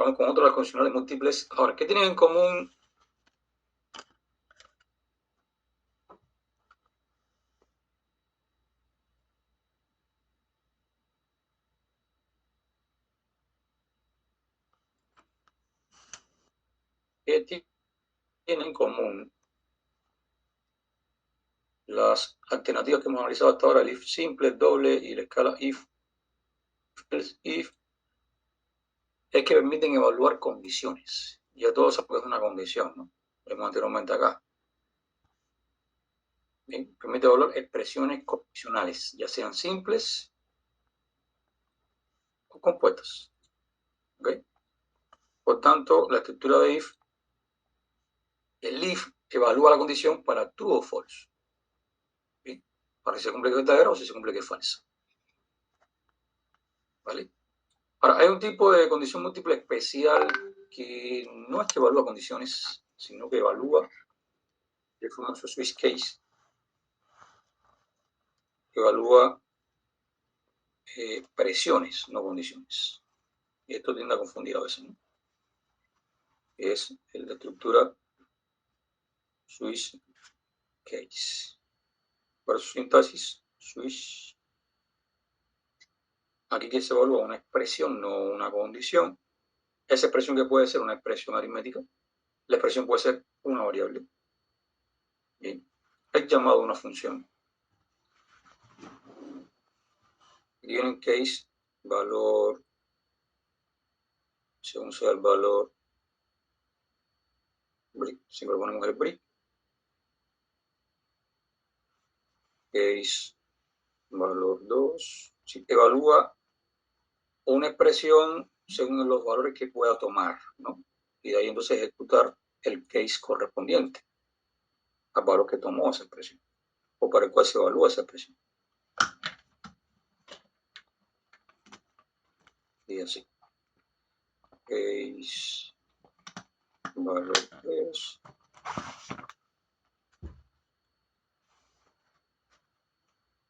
vamos con otro de las condicionales múltiples. Ahora, ¿qué tienen en común? ¿Qué tienen en común las alternativas que hemos analizado hasta ahora? El if simple, el doble y la escala if, else, if, es que permiten evaluar condiciones. Ya todos sabemos que es una condición, ¿no? Lo hemos anteriormente acá. Bien, permite evaluar expresiones condicionales, ya sean simples o compuestas. ¿Okay? Por tanto, la estructura de if, el if evalúa la condición para true o false. ¿Bien? Para si se cumple que es verdadera o si se cumple que es falsa. ¿Vale? Ahora, hay un tipo de condición múltiple especial que no es que evalúa condiciones, sino que evalúa el famoso switch case, que evalúa presiones, no condiciones. Y esto tiende a confundir a veces, ¿no? Es la estructura switch case. Para su sintaxis, switch. Aquí que se evalúa una expresión, no una condición. Esa expresión que puede ser una expresión aritmética, la expresión puede ser una variable. Bien. Es llamado una función. Given case, valor, según sea el valor, brick, siempre ponemos el brick. Case, valor 2. Si evalúa una expresión según los valores que pueda tomar, ¿no? Y de ahí entonces ejecutar el case correspondiente al valor que tomó esa expresión o para el cual se evalúa esa expresión. Y así. Case, valor 3.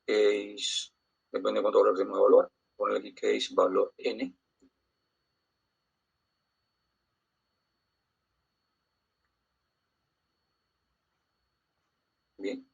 Case, depende de cuánto valor queremos evaluar. Poner aquí case valor n. Bien.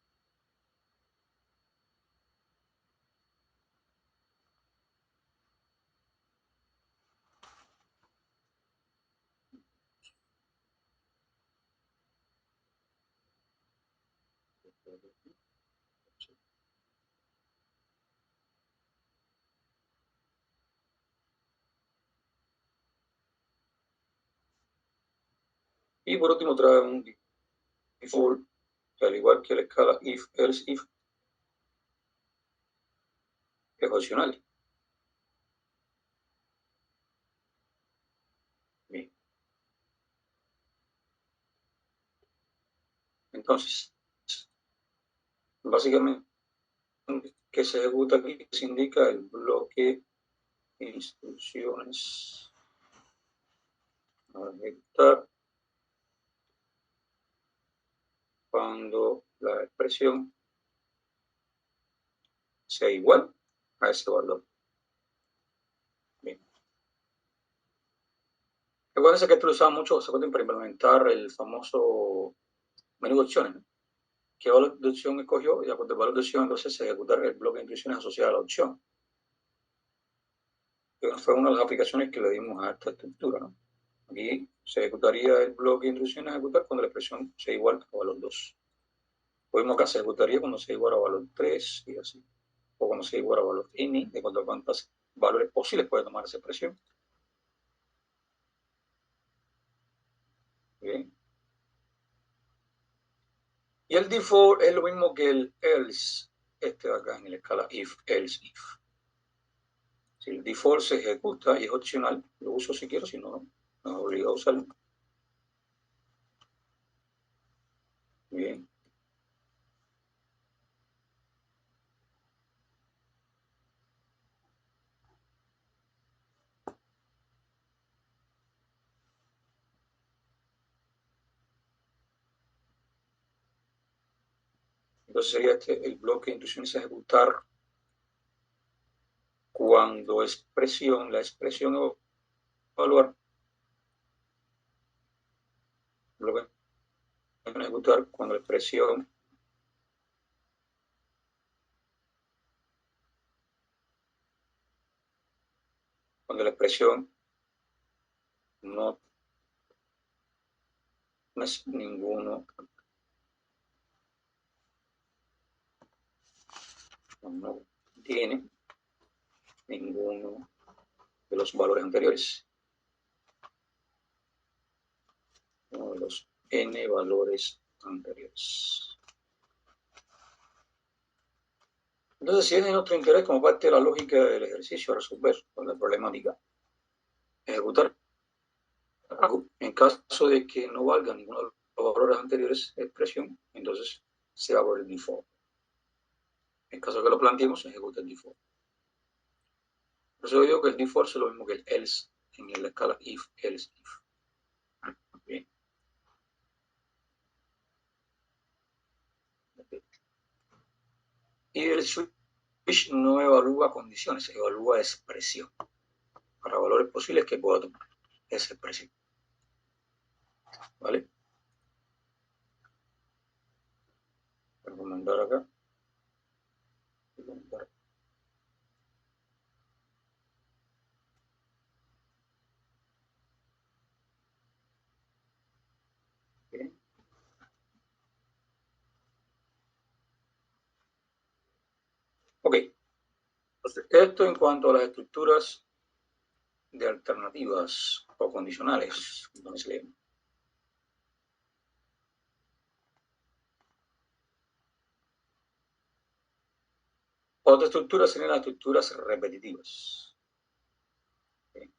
Y por último trae un default, que al igual que la escala if, else, if, es opcional. Bien. Entonces, básicamente, que se ejecuta aquí, se indica el bloque de instrucciones a ejecutar cuando la expresión sea igual a ese valor. Bien. Recuerden que esto lo usaba mucho, se puede para implementar el famoso menú de opciones, ¿no? ¿Qué valor de opción escogió? Y a partir del valor de opción, entonces se ejecutará el bloque de instrucciones asociado a la opción. Que fue una de las aplicaciones que le dimos a esta estructura, ¿no? Aquí se ejecutaría el bloque de instrucciones a ejecutar cuando la expresión sea igual a valor 2. Lo mismo acá se ejecutaría cuando sea igual a valor 3 y así. O cuando sea igual a valor n, de cuántos valores posibles puede tomar esa expresión. Bien. Y el default es lo mismo que el else, este de acá en la escala if, else, if. Si el default se ejecuta y es opcional, lo uso si quiero, si no, no es obligado a usarlo. Bien. Entonces sería este el bloque de instrucciones a ejecutar cuando la expresión evaluar bloque de ejecutar cuando la expresión no es ninguno, no tiene ninguno de los valores anteriores, uno de los n valores anteriores. Entonces, si es de nuestro interés como parte de la lógica del ejercicio a resolver con la problemática, ejecutar algo, en caso de que no valga ninguno de los valores anteriores de expresión, entonces se va por el default. En caso de que lo planteemos, se ejecuta el default. Por eso digo que el default es lo mismo que el else en la escala if, else, if. Bien. Y el switch no evalúa condiciones, evalúa expresión para valores posibles que pueda tomar esa expresión. ¿Vale? Voy a mandar acá. Bien. Ok. Entonces, esto en cuanto a las estructuras de alternativas o condicionales, donde se leen. Otra estructura serían las estructuras repetitivas. ¿Okay?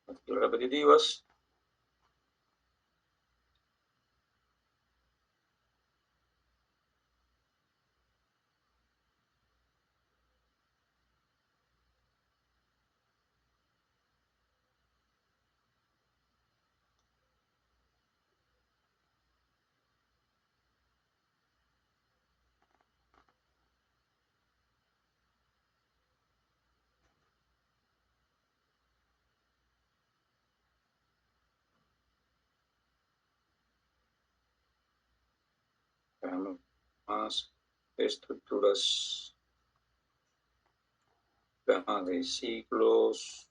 Las estructuras repetitivas más estructuras de ciclos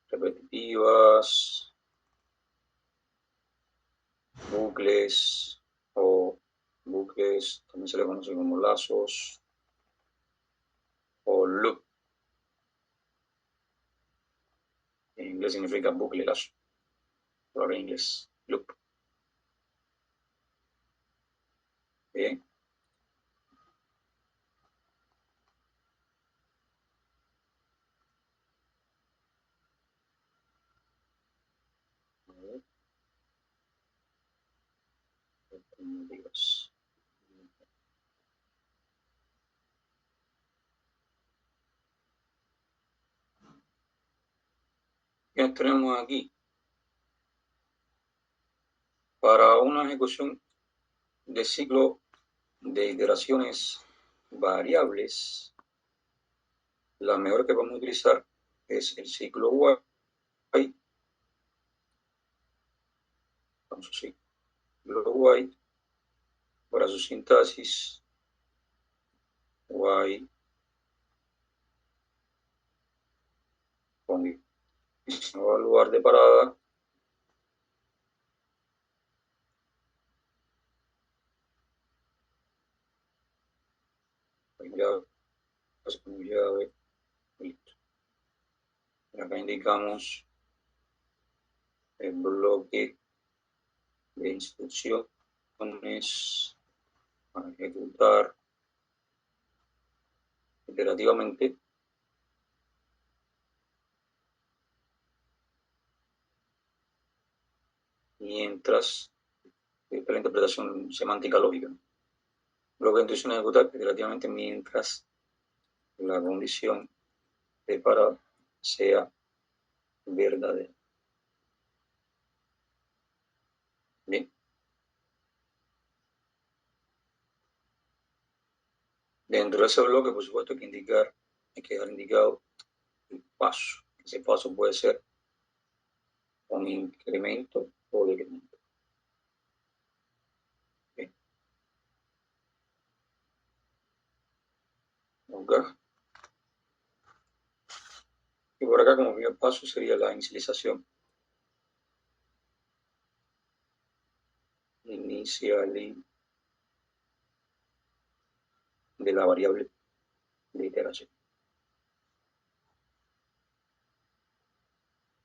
repetitivas, bucles o bucles, también se le conoce como lazos o loop. En inglés significa bucle, lazo. Palabra en inglés, loop. Bien. ¿Qué tenemos aquí? Para una ejecución de ciclo de iteraciones variables, la mejor que vamos a utilizar es el ciclo while. Vamos a ciclo while para su sintaxis while con lugar de parada llave, listo. Y acá indicamos el bloque de instrucciones para ejecutar iterativamente mientras, esta es la interpretación semántica lógica, bloque de instrucciones ejecutar iterativamente mientras la condición de parada sea verdadera. Bien. Dentro de ese bloque, por supuesto, hay que dejar indicado el paso. Ese paso puede ser un incremento o decremento. ¿Bien? Acá. Y por acá como primer paso sería la inicialización. Inicial de la variable de iteración.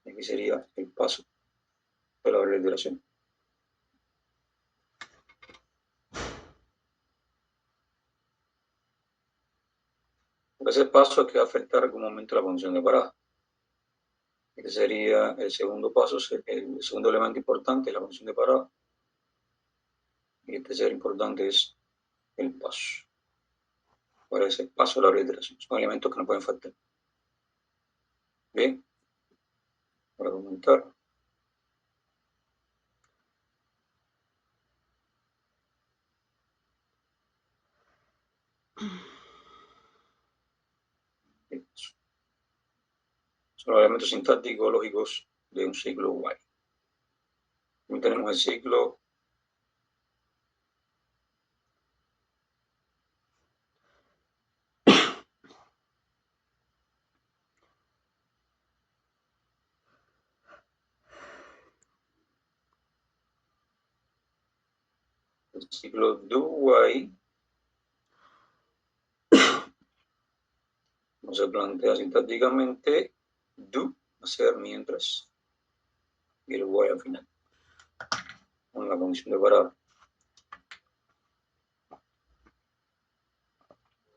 Aquí sería el paso de la variable de iteración. Ese paso que va a afectar en algún momento la función de parada. Este sería el segundo paso, el segundo elemento importante, la función de parada. Y el tercer importante es el paso. Ahora es el paso de la variable de iteración. Son elementos que no pueden faltar. Bien, para comentar. Son los elementos sintácticos lógicos de un ciclo while. También tenemos el ciclo do while. No se plantea sintácticamente do, hacer mientras, y el while al final, con la condición de parada.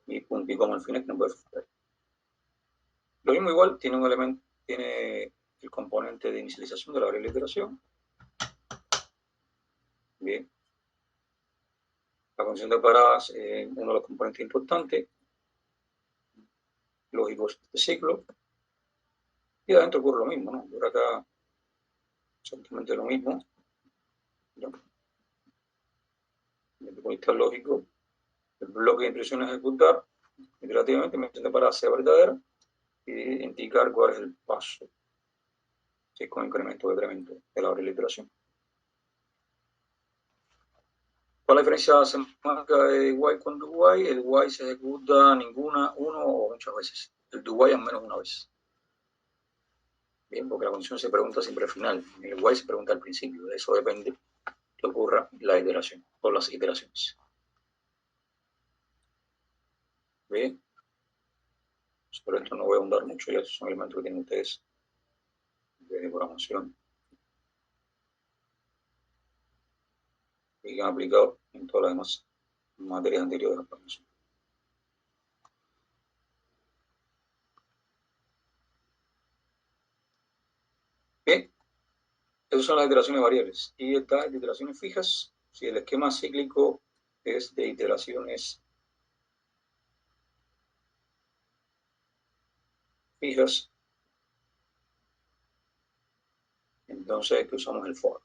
Y punto y coma al final que no puede faltar. Lo mismo igual tiene un elemento, tiene el componente de inicialización de la variable de iteración. Bien. La función de paradas es uno de los componentes importantes, lógicos de ciclo. Y adentro ocurre lo mismo, ¿no? Por acá exactamente lo mismo. ¿No? Desde el punto de vista lógico, el bloque de instrucciones a ejecutar, iterativamente, me de parada sea verdadera, y indicar cuál es el paso, si es con incremento o decremento de la variable de iteración. ¿Cuál es la diferencia semántica de while con do while? El while se ejecuta ninguna, uno o muchas veces. El do while al menos una vez. Bien, porque la función se pregunta siempre al final. El while se pregunta al principio. De eso depende que ocurra la iteración o las iteraciones. Bien. Sobre esto no voy a ahondar mucho, ya son elementos que tienen ustedes de programación y que han aplicado en todas las demás materias anteriores de la programación. Bien, esas son las iteraciones variables. Y estas iteraciones fijas, si el esquema cíclico es de iteraciones fijas, entonces que usamos el for.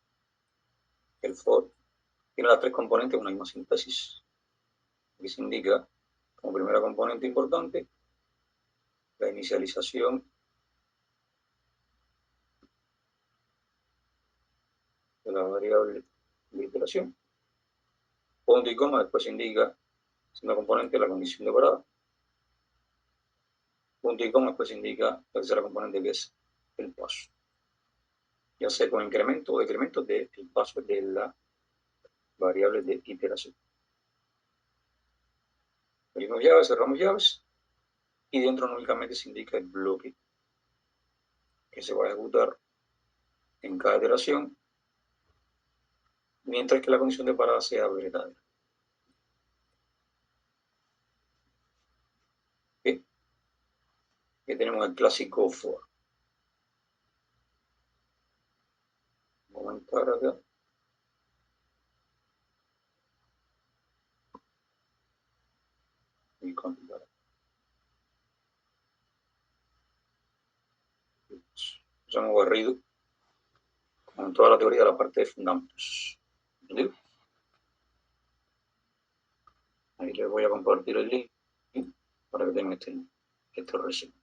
El for tiene las tres componentes de una misma síntesis. Aquí se indica como primera componente importante la inicialización de la variable de iteración. Punto y coma, después se indica segunda componente la condición de parada. Punto y coma, después se indica la tercera componente que es el paso. Ya sea con incremento o decremento del paso de la variable de iteración. Abrimos llaves, cerramos llaves y dentro únicamente se indica el bloque que se va a ejecutar en cada iteración mientras que la condición de parada sea verdadera. ¿Okay? Aquí tenemos el clásico for. Vamos a entrar acá. Y compilar. Ya hemos barrido con toda la teoría de la parte de fundamentos. ¿Entendido? Ahí les voy a compartir el link para que tengan este resumen.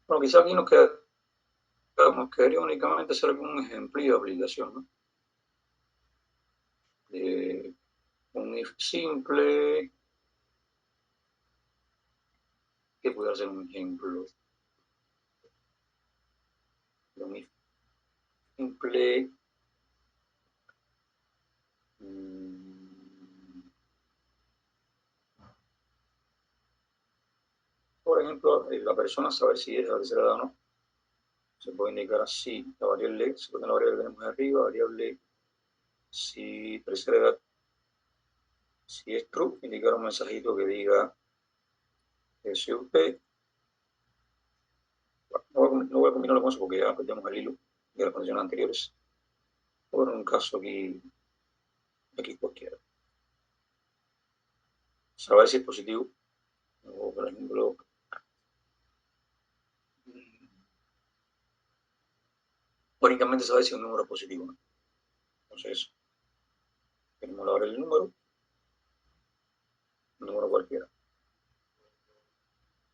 Bueno, quizá aquí nos quedaría únicamente hacer algún ejemplo de aplicación, ¿no? Un if simple, que pudiera ser un ejemplo de un if simple. Por ejemplo, la persona sabe si es la tercera edad o no. Se puede indicar así la variable, se puede la variable que tenemos arriba, variable si tercera edad, si es true, indicar un mensajito que diga si usted, no voy a combinarlo con eso porque ya perdemos el hilo de las condiciones anteriores. Por un caso aquí cualquiera. Saber si es positivo, o por ejemplo, únicamente saber si es un número positivo, ¿no? Entonces, tenemos la variable del número, un número cualquiera.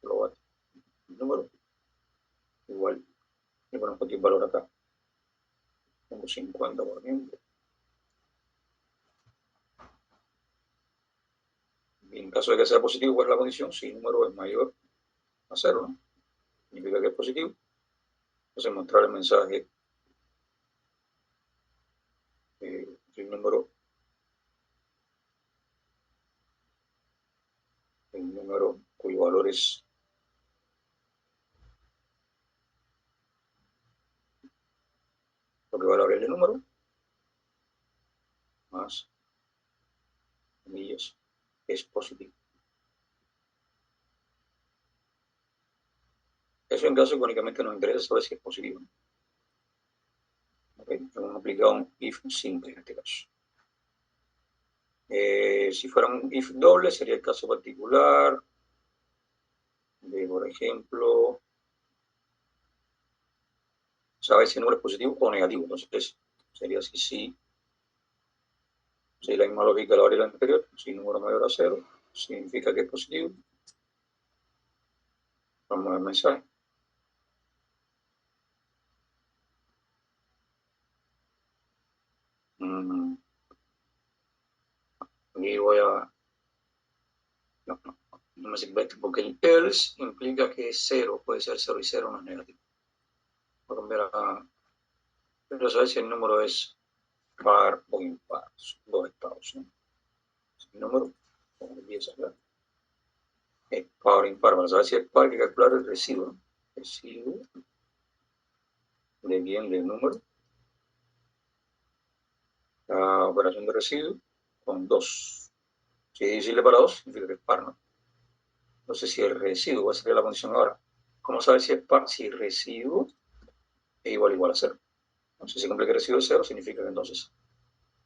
Global. El número, igual. Le ponemos cualquier valor acá. Pongo 50, por ejemplo. Y en caso de que sea positivo, ¿cuál es la condición? Si el número es mayor a 0, ¿no? Significa que es positivo. Entonces, mostrar el mensaje el número cuyo valor es lo que va a la variable del número más comillas es positivo. Eso en caso que únicamente nos interesa saber si es positivo, ¿no? Okay. Hemos aplicado un if simple en este caso. Si fuera un if doble sería el caso particular de, por ejemplo, saber si el número es positivo o negativo. Entonces sería así, si la misma lógica de la variable anterior, si el número mayor a 0 significa que es positivo. Vamos al mensaje. Y voy a... No me sirve esto porque el else implica que es 0, puede ser 0 y 0 no es negativo. Voy a cambiar a... Quiero saber si el número es par o impar. Son dos estados, ¿no? Si el número, como empieza acá, es par o impar. Para saber si es par hay que calcular el residuo, ¿no? Residuo de bien del número. La operación de residuo con 2. Si es divisible para 2, significa que es par, ¿no? Entonces, si el residuo, va a ser la condición ahora. ¿Cómo saber si es par? Si el residuo es igual a 0. Entonces, si cumple que el residuo es 0, significa que entonces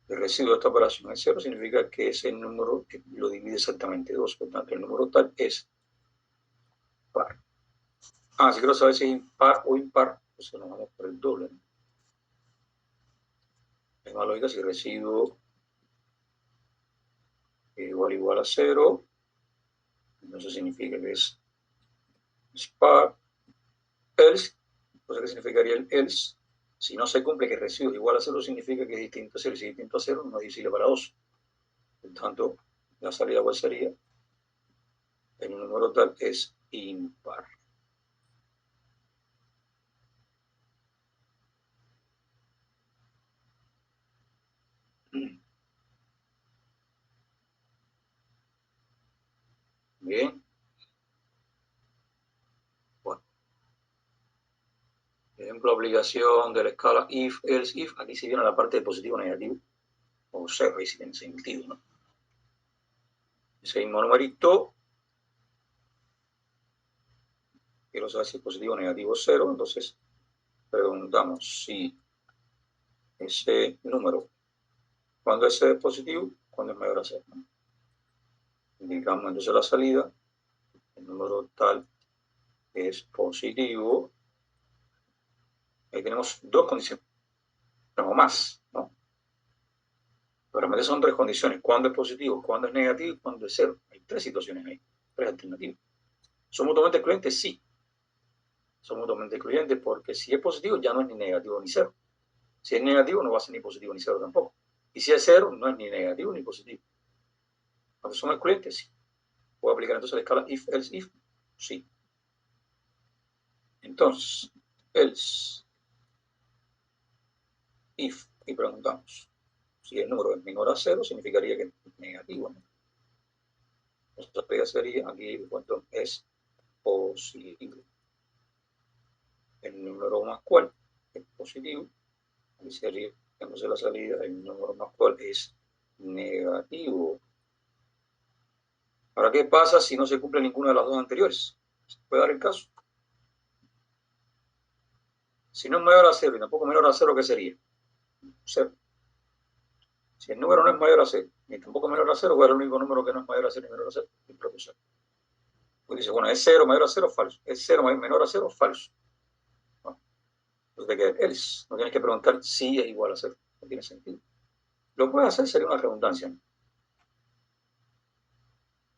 el residuo de esta operación es 0, significa que ese número lo divide exactamente 2. Por tanto, el número tal es par. Si quiero saber si es impar o impar, pues nos vamos por el doble, ¿no? Es más lógica, si el residuo es igual a 0, entonces significa que es par. Else, cosa que significaría el else. Si no se cumple que el residuo es igual a 0, significa que es distinto a 0. Si es distinto a 0, no es divisible para 2. Por tanto, la salida cuál sería, el número tal es impar. Bien. Bueno, ejemplo, aplicación de la escala if, else, if. Aquí si viene la parte de positivo o negativo, o 0, ahí sí tiene sentido, ¿no? Ese mismo numerito, quiero saber si es positivo o negativo 0, entonces preguntamos si ese número, cuando es positivo, cuando es mayor a 0, ¿no? Indicamos entonces la salida, el número tal es positivo. Ahí tenemos dos condiciones, o más, ¿no? Pero realmente son tres condiciones: cuando es positivo, cuando es negativo y cuando es 0. Hay tres situaciones ahí, tres alternativas. ¿Son mutuamente excluyentes? Sí. son mutuamente excluyentes porque si es positivo ya no es ni negativo ni cero. Si es negativo no va a ser ni positivo ni cero tampoco. Y si es cero no es ni negativo ni positivo. Cuando son excluyentes, sí. ¿Puedo aplicar entonces la escala if, else, if? Sí. Entonces, else, if, y preguntamos. Si el número es menor a cero, significaría que es negativo, ¿no? Nuestra regla sería aquí cuánto es positivo. El número más cual es positivo. Aquí sería entonces la salida, el número más cual es negativo. Ahora, ¿qué pasa si no se cumple ninguna de las dos anteriores? ¿Se puede dar el caso? Si no es mayor a cero y tampoco menor a cero, ¿qué sería? Cero. Si el número no es mayor a cero, ni tampoco menor a cero, ¿cuál es el único número que no es mayor a cero ni menor a cero? El propio cero. Pues dice, bueno, es cero mayor a cero, falso. Es cero menor a cero, falso. Bueno, entonces te queda else. No tienes que preguntar si es igual a cero. No tiene sentido. Lo puedes hacer, sería una redundancia, ¿no?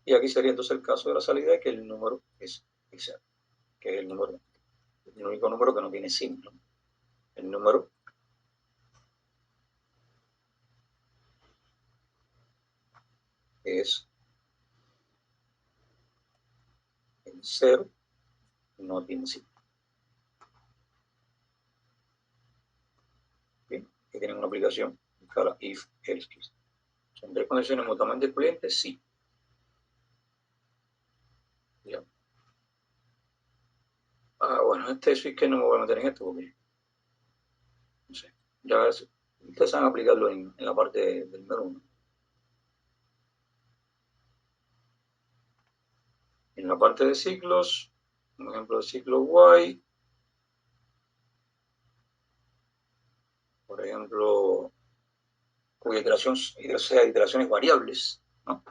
Y aquí sería entonces el caso de la salida de que el número es el cero, que es el único número que no tiene signo. El número es el cero, no tiene signo. Bien, que tienen una aplicación para if, else, if. ¿Son tres condiciones mutuamente excluyentes? Sí. Ya. Bueno, este sí que no me voy a meter en esto porque, no sé, ya ustedes saben aplicarlo en la parte del menú, ¿no? En la parte de ciclos, un ejemplo de ciclo Y, por ejemplo, cuya iteración sea iteraciones variables, ¿no?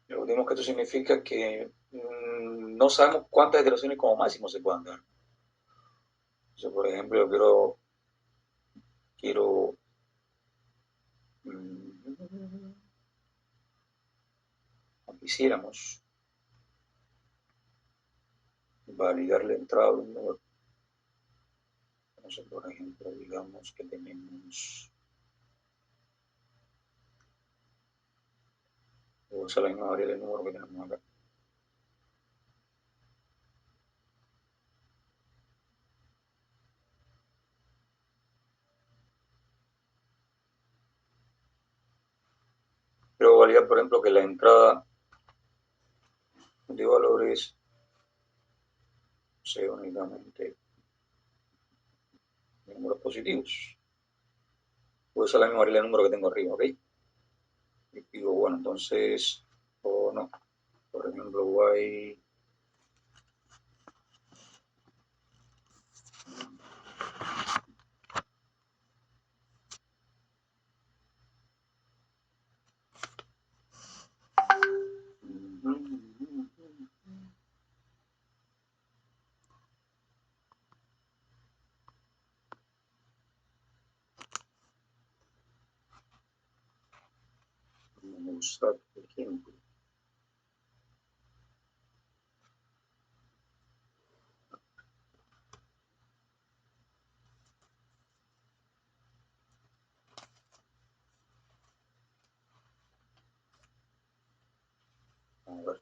Lo que que esto significa que no sabemos cuántas iteraciones como máximo se puedan dar. Entonces, por ejemplo, yo quiero quisiéramos validar la entrada de un número. Entonces, por ejemplo, digamos que tenemos, voy a usar la misma variable del número que tenemos acá. Pero validar, por ejemplo, que la entrada de valores sea únicamente números positivos. Voy a usar la misma variable del número que tengo arriba, ¿ok? Y digo, bueno, entonces, o no, por ejemplo, y vamos a usar, por ejemplo,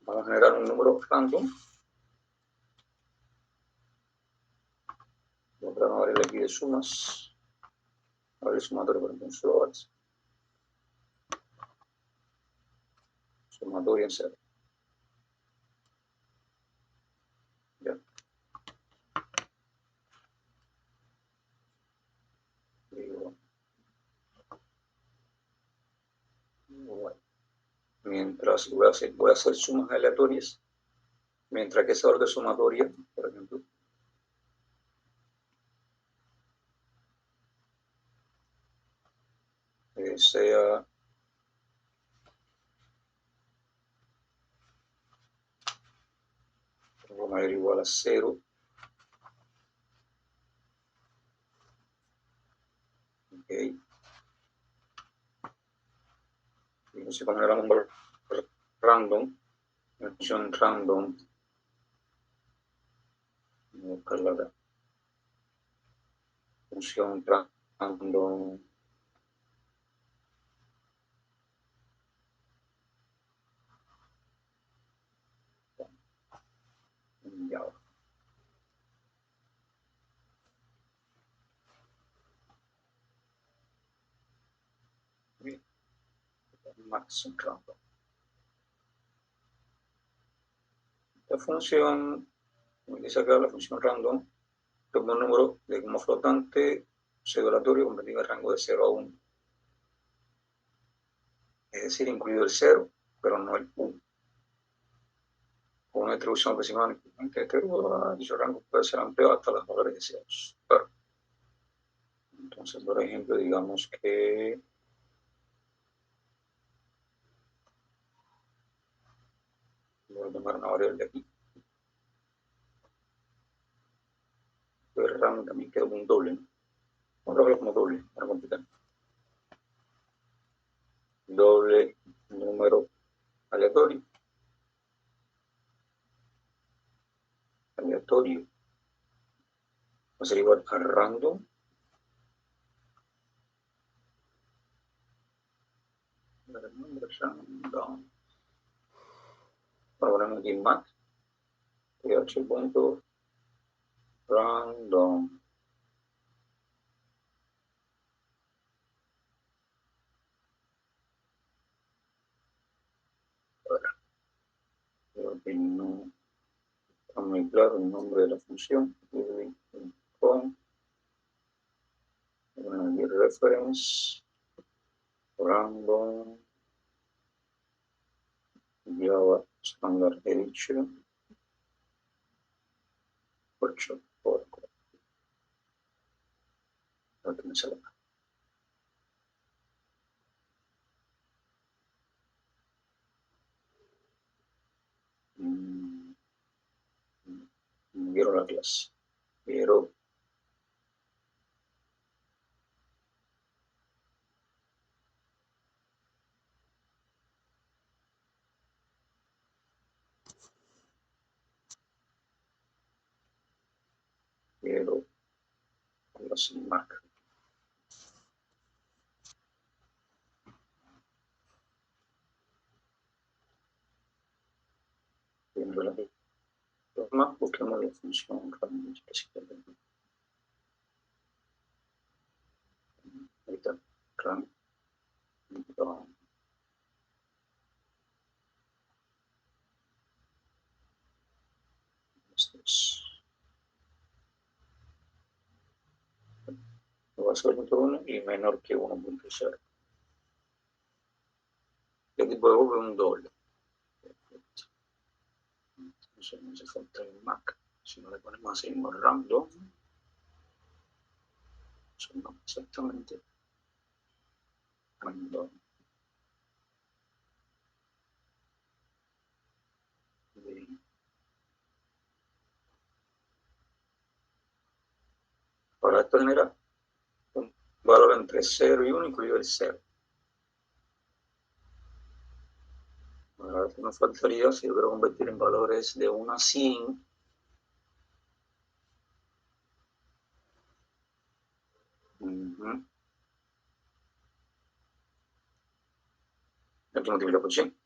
vamos a generar un número random. Otra variable aquí de sumas. Variable sumatoria, por ejemplo, en floats. Sumatoria en cero. Ya. Digo, bueno, mientras voy a hacer sumas aleatorias, mientras que esa orden sumatoria, por ejemplo, sea mayor o igual a 0. Ok. Y no sé cómo generamos un valor random, una función random buscarla acá. Función random. Ya. Max random. Esta función, como dice acá, la función random, toma un número de como flotante pseudo-aleatorio comprendido en el rango de 0 a 1. Es decir, incluido el 0, pero no el 1. Con una distribución aproximadamente de este grupo, dicho rango puede ser ampliado hasta los valores deseados. Claro. Entonces, por ejemplo, digamos que voy a tomar una variable de aquí. El rango también queda como un doble, ¿no? Vamos a verlo como doble para complicar. Doble número aleatorio. Aleatorio va a ser igual a random random. Bueno, ponemos aquí max th.random. Creo que no está muy claro el nombre de la función. Con reference random Java Standard Edition 8 por lo que me sale. Vieron la clase, pero sin marca. Viendo la forma, busquemos la función random específica. Ahí está, random. Va a ser 1.1 y menor que 1.0. ¿Qué tipo de grupo es un doble? Entonces no hace falta el Mac. Si no le ponemos así mismo random, son exactamente random. Para esto genera un valor entre 0 y 1, incluido el 0. Ahora que nos faltaría, si yo quiero convertir en valores de 1 a 100, hay que multiplicar por 100.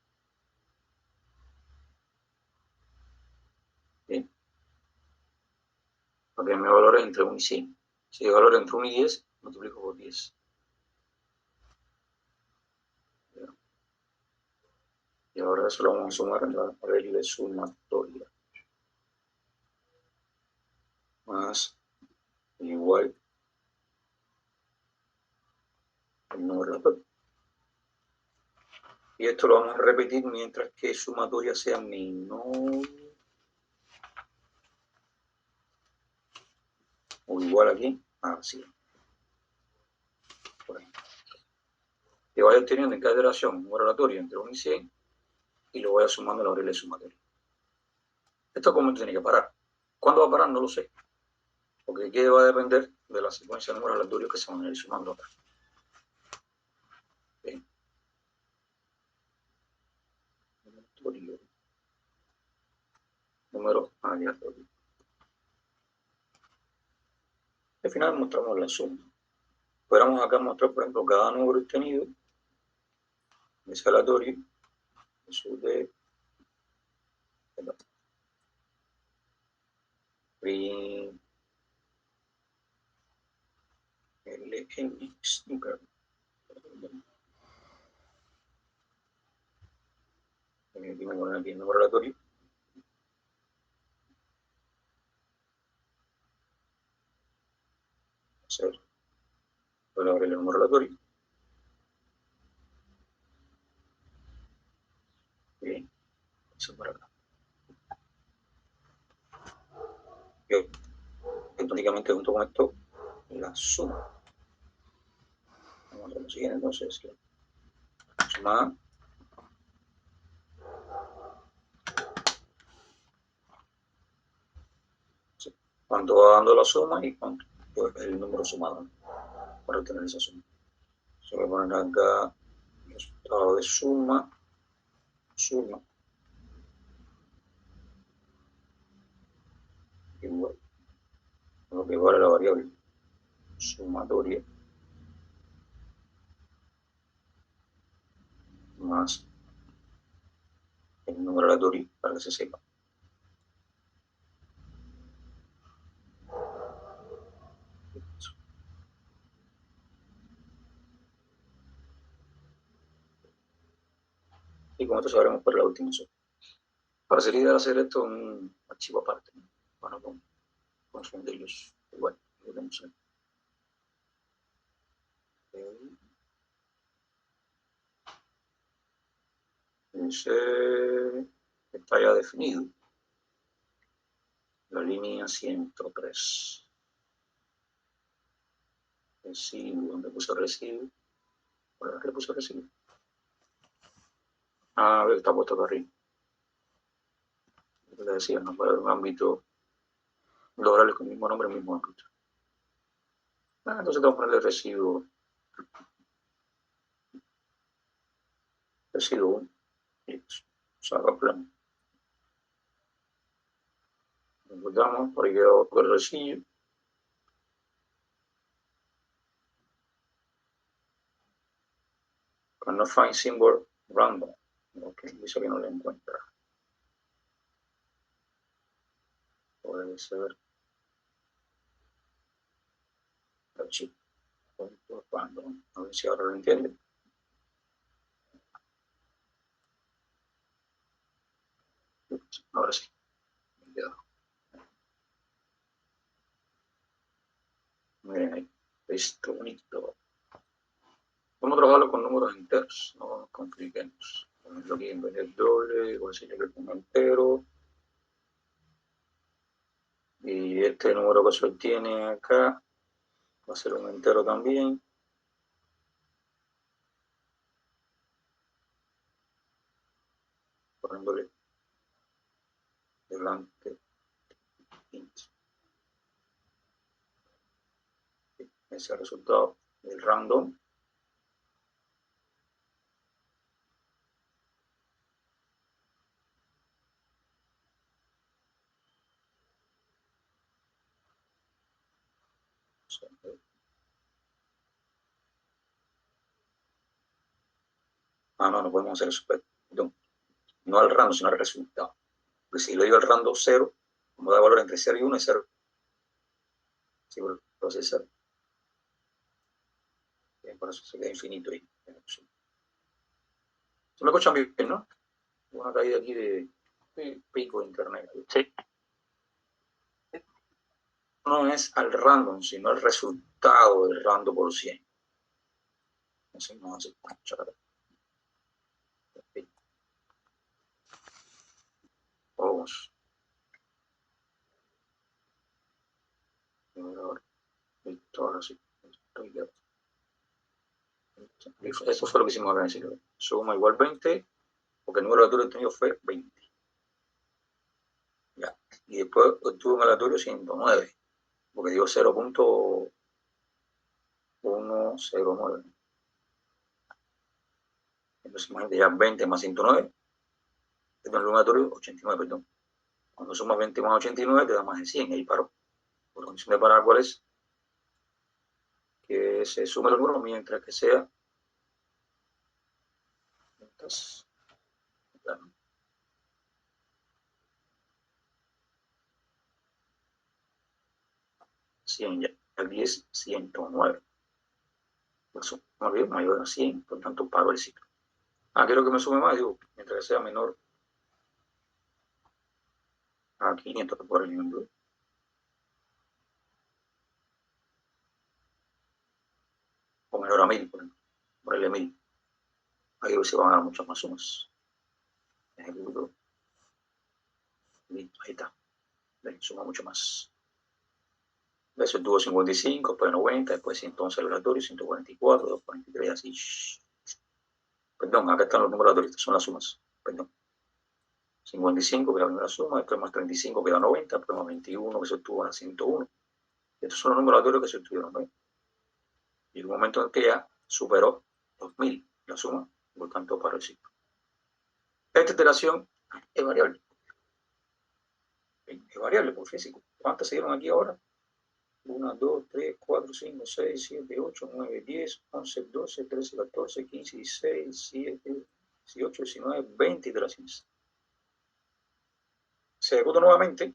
Bien. Porque mi valor es entre 1 y 100. Si el valor es entre 1 y 10, multiplico por 10. Y ahora eso lo vamos a sumar en la regla sumatoria. Más igual el número aleatorio. Y esto lo vamos a repetir mientras que sumatoria sea menor o igual aquí a 100. Que vaya obteniendo en cada iteración un número aleatorio entre 1 y 100 y lo voy a sumando en la regla sumatoria. Esto como tiene que parar. ¿Cuándo va a parar? No lo sé. Porque aquí va a depender de la secuencia de números aleatorios que se van a ir sumando acá. Bien. Número aleatorio. Al final mostramos la suma. Podríamos acá mostrar, por ejemplo, cada número obtenido es aleatorio, eso de LMX, dime poner aquí el número aleatorio. Voy a abrir el número aleatorio. Bien, eso por acá. Y automáticamente junto con esto, la suma. Vamos a lo siguiente entonces. Suma cuánto va dando la suma y cuánto es el número sumado para obtener esa suma. Se voy a poner acá el resultado de suma igual lo que vale la variable sumatoria más el número aleatorio para que se sepa. Y con esto sabremos por la última suma. Para ser ideal hacer esto en un archivo aparte, ¿no? Para no confundirlos. Igual, lo vamos a hacer. Está ya definido la línea 103. Residuo, donde puse residuo. ¿Por qué le puse residuo? Ah, está puesto acá arriba. Le decía, no puede haber un ámbito lograrles con el mismo nombre, el mismo ámbito. Entonces tengo que ponerle residuo 1. Saca plano. Encontramos, por ahí quedó el residuo. Cannot find symbol random. Ok, dice que no le encuentra. Puede ser archivo. Random. A ver si ahora lo entiende. Ahora sí. Miren ahí. Listo, bonito. Vamos a trabajarlo con números enteros. No nos compliquemos. Ponerlo aquí en vez del doble. Voy a decirle que ponga entero. Y este número que se obtiene acá va a ser un entero también. Poniéndole delante int. Ese es el resultado del random. No podemos hacer eso. Perdón. No al random, sino al resultado. Porque si le digo al random 0, como da valor entre 0 y 1, es 0. Sí, pero va a ser 0. Por eso se queda infinito ahí. Se me escuchan bien, ¿no? Una caída aquí de pico de internet. Sí. No es al random, sino al resultado del random por 100. Así no hace mucho. Vamos. Listo, ahora sí. Eso fue lo que hicimos acá en el ciclo. Suma igual 20, porque el número aleatorio obtenido fue 20. Ya. Y después obtuve un aleatorio 109, porque dio 0.109. Entonces imagínate, ya 20 más 109, te da un aleatorio 89, perdón. Cuando sumas 20 más 89 te da más de 100, ahí paró. Por condición de parar, ¿cuál es? que se sume los números mientras que sea 100, ya aquí es 109. La suma mayor a 100, por tanto paro el ciclo. Quiero que me sume más, digo, mientras que sea menor a 500 por el nivel. O menor a 1000, por ejemplo. Por el 1000. Ahí se van a dar muchas más sumas. Ejecuto. Listo, ahí está. Suma mucho más. Eso tuvo 55, después 90, después 111 aleatorio, 144, 243, así. Perdón, acá están los números aleatorios, estas son las sumas. Perdón. 55, que es la primera suma, después más 35, que da 90, después más 21, que se obtuvo a 101. Estos son los números aleatorios que se obtuvieron, ¿no? Y en un momento en que ya superó 2000 la suma, por tanto, para el ciclo. Esta iteración es variable. Es variable por físico. ¿Cuántas se dieron aquí ahora? 1, 2, 3, 4, 5, 6, 7, 8, 9, 10, 11, 12, 13, 14, 15, 16, 17, 18, 19, 20 iteraciones. Se ejecuta nuevamente.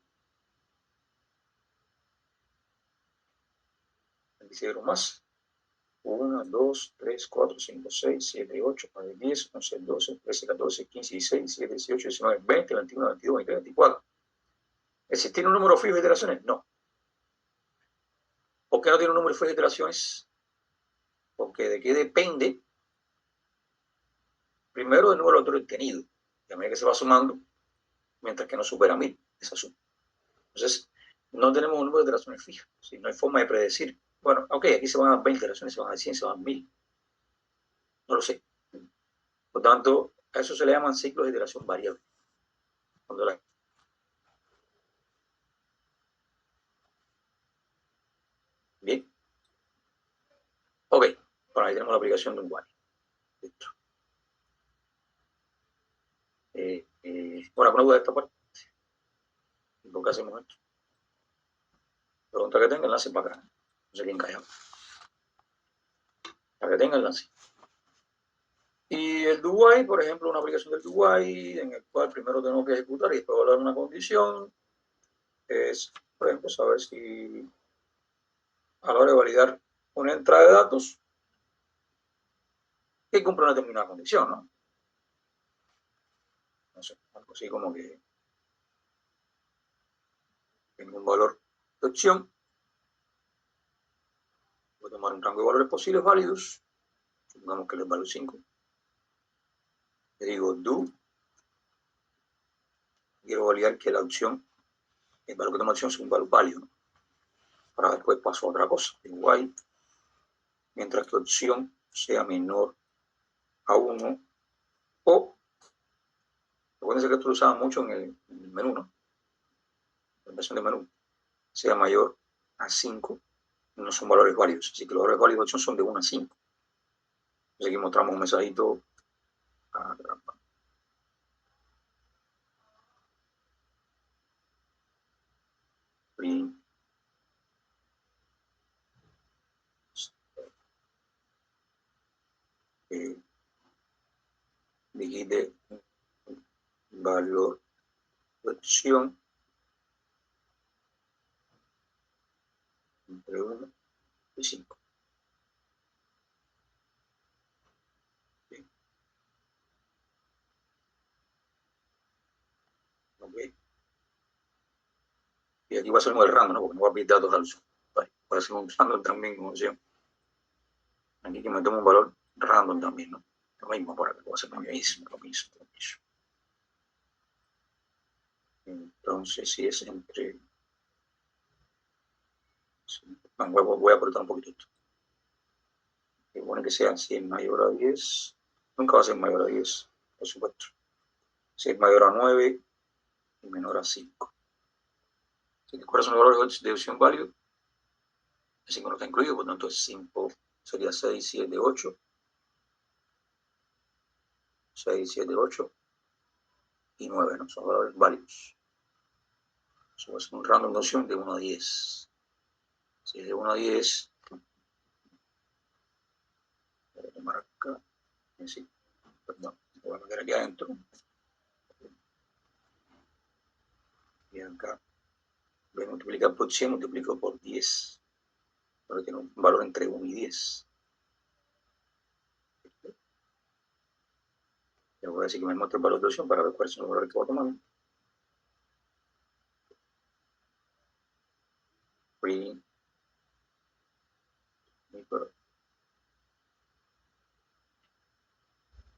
Aquí se dieron más. 1, 2, 3, 4, 5, 6, 7, 8, 9, 10, 11, 12, 13, 14, 15, 16, 17, 18, 19, 20, 21, 22, 23, 24. ¿Existir un número fijo de iteraciones? No. ¿Por qué no tiene un número fijo de iteraciones? Porque de qué depende, primero, del número aleatorio obtenido. De manera que se va sumando mientras que no supera 1000 esa suma. Entonces, no tenemos un número de iteraciones fijas. ¿Sí? No hay forma de predecir. Bueno, ok, aquí se van a 20 iteraciones, se van a 100, se van a 1000. No lo sé. Por tanto, a eso se le llaman ciclos de iteración variable. Cuando la... Bien. Ok. Bueno, ahí tenemos la aplicación de un while. Listo. Bueno, ¿alguna duda de esta parte? ¿Por qué hacemos esto? Pregunta que tenga, enlace para acá. No sé quién calla. Para que tenga enlace. Y el do while, por ejemplo, una aplicación del do while en el cual primero tenemos que ejecutar y después hablar una condición. Es, por ejemplo, saber si a la hora de validar una entrada de datos que cumple una determinada condición, ¿no? No sé, algo así como que tengo un valor de opción. Voy a tomar un rango de valores posibles válidos. Supongamos que les vale 5. Le digo do. Quiero validar que la opción, el valor que toma opción es un valor válido, ¿no? Para después paso a otra cosa. While, mientras que opción sea menor a 1 o, recuerden que esto lo usaba mucho en el menú, ¿no? La versión de menú, sea mayor a 5, no son valores válidos. Así que los valores válidos de opción son de 1 a 5. Entonces aquí mostramos un mensajito. Print. Digite valor de opción entre 1 y 5. Bien. Okay. Y aquí va a ser el random, ¿no? Porque no va a pedir datos al usuario. Vale. Voy a hacer un random también como opción. Aquí que me tomo un valor random también, ¿no? Lo mismo por acá, voy a hacer lo mismo. Entonces, si es entre... Voy a apretar un poquito esto. Que bueno que sea, si es mayor a 10, nunca va a ser mayor a 10, por supuesto. Si es mayor a 9 y menor a 5. Así que, ¿cuáles son los valores de opción válido? El 5 no está incluido, por lo tanto, el 5 sería 6, 7, 8. 6, 7, 8 y 9, ¿no? Son valores válidos. Eso es un random de opción de 1 a 10. Si es de 1 a 10, tomar acá. Sí, perdón, voy a meter aquí adentro. Y acá voy a multiplicar por 100, multiplico por 10. Pero tiene un valor entre 1 y 10. Le voy a decir que me muestre el valor de opción para ver cuáles son los valores que voy a tomar. Print.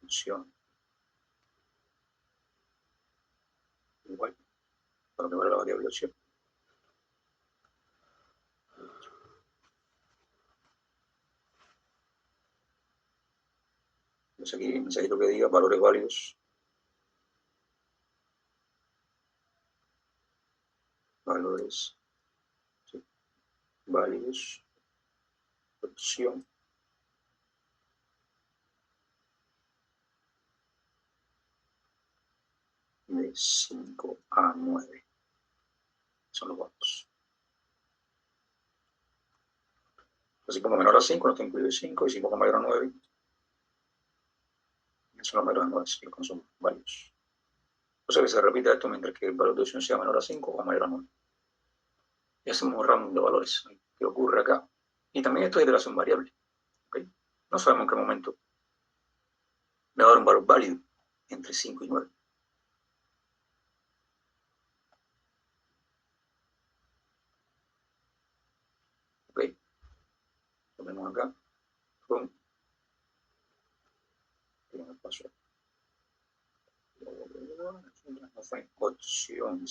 Opción. Igual. Para que vea la variable opción. Entonces aquí necesito que diga valores válidos. Valores, sí, válidos, opción de 5 a 9. Son los votos. Así como menor a 5, no está incluido 5, y si poco mayor a 9, son los mayores a 9, si los son válidos. O sea que se repite esto mientras que el valor de opción sea menor a 5 o mayor a 9. Y hacemos un random de valores. ¿Qué ocurre acá? Y también esto es iteración variable. ¿Okay? No sabemos en qué momento me va a dar un valor válido entre 5 y 9. ¿Ok? Lo vemos acá. Pum. ¿Qué me pasó? No fue opción.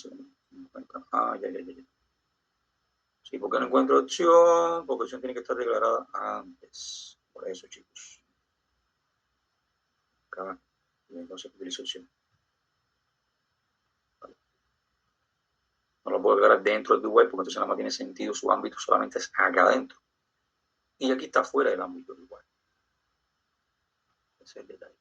Ah, ya. Sí, porque no encuentro opción, porque opción tiene que estar declarada antes. Por eso, chicos. Acá, y entonces utilizo opción. Vale. No lo puedo declarar dentro del web, porque entonces nada más tiene sentido, su ámbito solamente es acá adentro. Y aquí está fuera del ámbito del web. Ese es el detalle.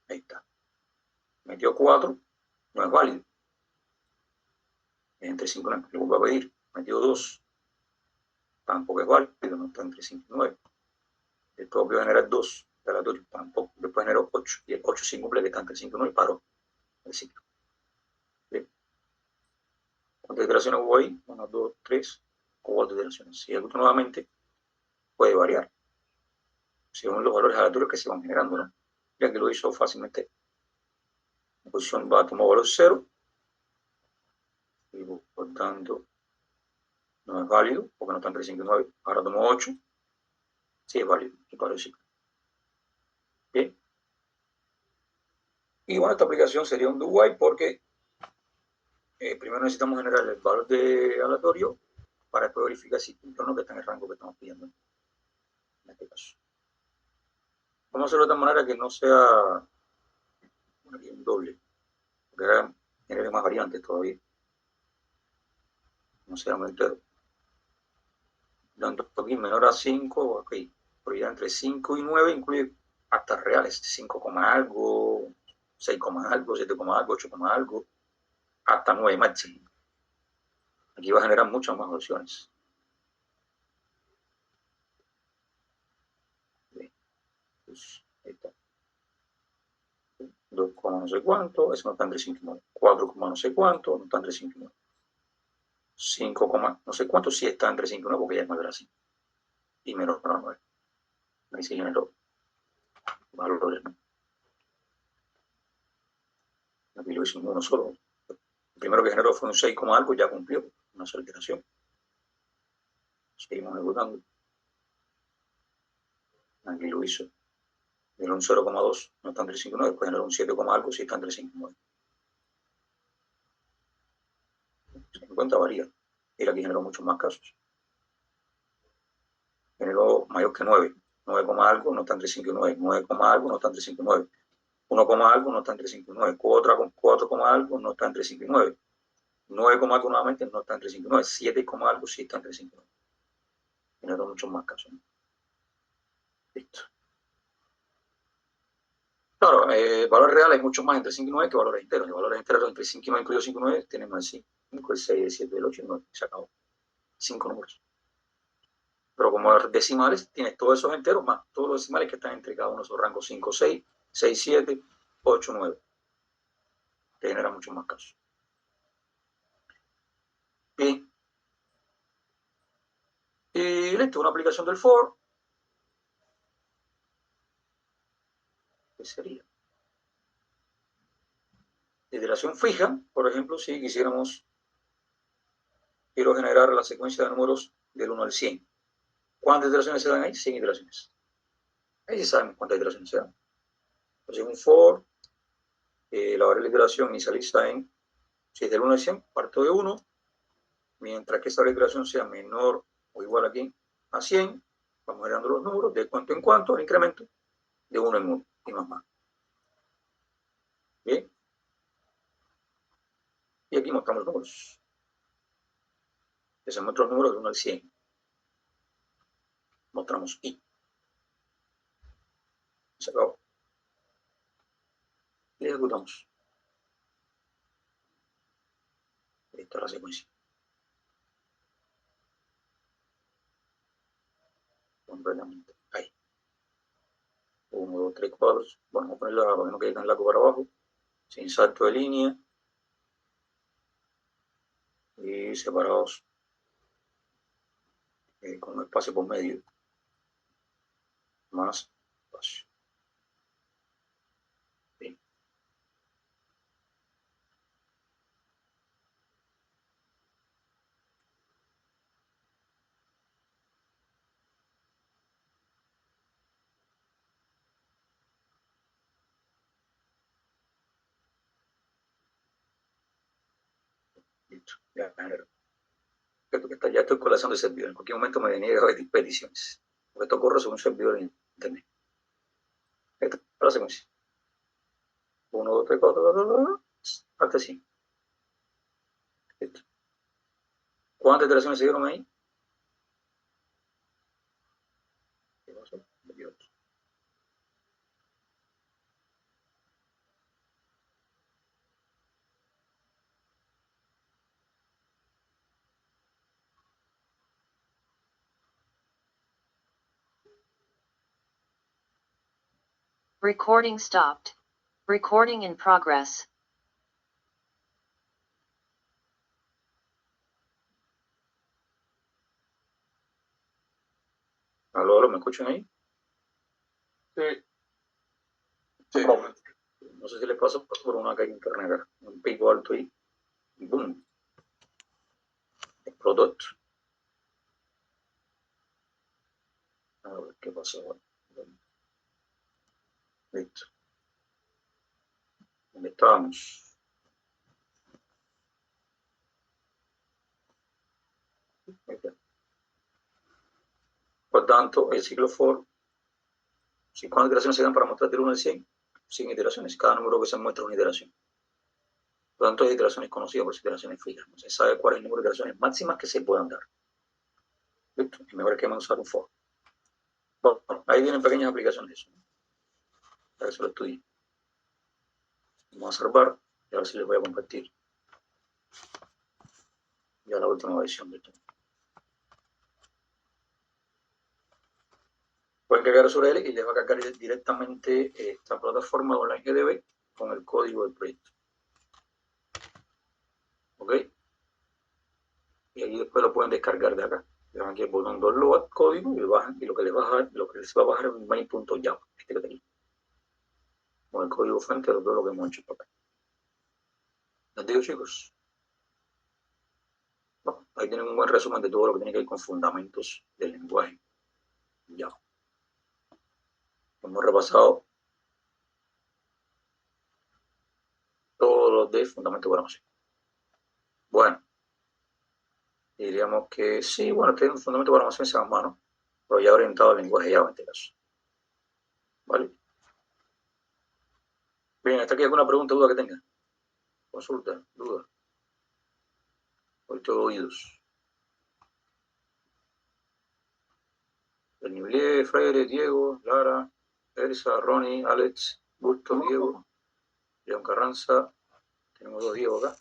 Ahí está. Metió 4, no es válido. Entre 5 y 9, le vuelvo a pedir. Metió 2, tampoco es válido, no está entre 5 y 9. Después voy a generar 2, aleatorio, tampoco. Después genero 8, y el 8 sin cumple que está entre 5 y 9 y paró el ciclo. Bien. ¿Cuántas iteraciones hubo ahí? 1, 2, 3, 4 iteraciones. Si ejecuto nuevamente, puede variar según los valores aleatorios que se van generando, ¿no? Ya que lo hizo fácilmente. La posición va a tomar valor 0 y por tanto no es válido porque no está entre 5 y 9. Ahora tomo 8, sí es válido y para el ciclo. Bien. Y bueno, esta aplicación sería un do while porque primero necesitamos generar el valor de aleatorio para después verificar si cumple o no que está en el rango que estamos pidiendo en este caso. Vamos a hacerlo de tal manera que no sea un doble, porque genere más variantes todavía. No sea un entero. Dando aquí menor a 5, ok. Prioridad entre 5 y 9 incluye hasta reales, 5, algo, 6, algo, 7, algo, 8, algo, hasta 9 máximo. Aquí va a generar muchas más opciones. Bien. Pues, ahí está. 2, no sé cuánto, eso no está entre 5 y 9. 4, no sé cuánto, no está entre 5 y 9. 5, no sé cuánto, sí está entre 5 y 9 porque ya es mayor a 5. Y menor a 9. Ahí se generó valores, ¿no? Aquí lo hizo uno solo. El primero que generó fue un 6, algo, ya cumplió una sola iteración. Seguimos ejecutando. Aquí lo hizo. Generó un 0,2, no está entre 5 y 9. Después generó un 7, algo, sí está entre 5 y 9. Se encuentra varía. Y aquí generó muchos más casos. Generó mayor que 9. 9, algo, no está entre 5 y 9. 9, algo, no está entre 5 y 9. 1, algo, no está entre 5 y 9. 4, algo, no está entre 5 y 9. 9, algo nuevamente no está entre 5 y 9. 7, algo, sí está entre 5 y 9. Generó muchos más casos, ¿no? Listo. Claro, valores reales hay mucho más entre 5 y 9 que valores enteros. Y valores enteros entre 5 y 9, incluido 5 y 9, tienen más el 5, el 6, el 7, el 8 y el 9. Se acabó. 5 números. Pero como decimales, tienes todos esos enteros más todos los decimales que están entre cada uno de esos rangos 5, 6, 6, 7, 8, 9. Que genera mucho más casos. Bien. Y listo, una aplicación del for. ¿Qué sería? Iteración fija, por ejemplo, si quisiéramos, quiero generar la secuencia de números del 1 al 100. ¿Cuántas iteraciones se dan ahí? 100 iteraciones. Ahí sí sabemos cuántas iteraciones se dan. Entonces, un for, la variable de iteración inicializa en, si es del 1 al 100, parto de 1, mientras que esa variable de iteración sea menor o igual aquí a 100, vamos generando los números de cuánto en cuánto, el incremento, de 1 en 1 y más. Bien. Y aquí mostramos los números. Se muestran los números de 1 al 100. Mostramos i. Se acabó. Y ejecutamos. Esta es la secuencia. Completamente. Ahí. 1, 2, 3, 4. Vamos a ponerla para que no quede tan largo para abajo. Sin salto de línea. Y separados con un espacio por medio. Más espacio. Bien. Listo. Ya genero. Ya estoy colapsando el servidor. En cualquier momento me deniega peticiones. Porque esto corre sobre un servidor en internet. Esta es la secuencia. 1, 2, 3, 4, hasta 100. Listo. ¿Cuántas iteraciones se dieron ahí? Recording stopped. Recording in progress. ¿Aló, me escuchan ahí? Sí. Sí. No sé si les pasó por una calle internet acá. Un pico alto ahí. Y ¡boom! Explotó esto. A ver qué pasó. Bueno, listo. ¿Dónde estábamos? Por tanto, el ciclo for, si ¿cuántas iteraciones se dan para mostrar del 1 al 100? 100 iteraciones. Cada número que se muestra es una iteración. Por tanto, hay iteraciones conocidas por iteraciones fijas. No se sabe cuál es el número de iteraciones máximas que se puedan dar. ¿Listo? Es mejor que usar un for. Bueno, ahí vienen pequeñas aplicaciones de eso, ¿no? Para que se lo estudien. Vamos a salvar y ahora sí les voy a compartir ya la última versión de esto. Pueden cargar sobre él y les va a cargar directamente esta plataforma online GDB con el código del proyecto. ¿Ok? Y ahí después lo pueden descargar de acá. Le dan aquí el botón download código y bajan, y lo que les va a bajar es un main.java, este que tenía. Con el código fuente de todo lo que hemos hecho para acá. Les digo, chicos. Bueno, ahí tienen un buen resumen de todo lo que tiene que ver con fundamentos del lenguaje Java. Hemos repasado todos los de fundamentos de programación. Bueno, diríamos que sí, bueno, tiene un fundamento de programación en C++, ¿no? Pero ya orientado al lenguaje Java en este caso. ¿Vale? Bien, hasta aquí alguna pregunta o duda que tengan. Consulta, duda. Hoy estoy oídos. El Niblier, Freire, Diego, Lara, Elsa, Ronnie, Alex, Gusto, Diego. León Carranza. Tenemos dos Diego acá.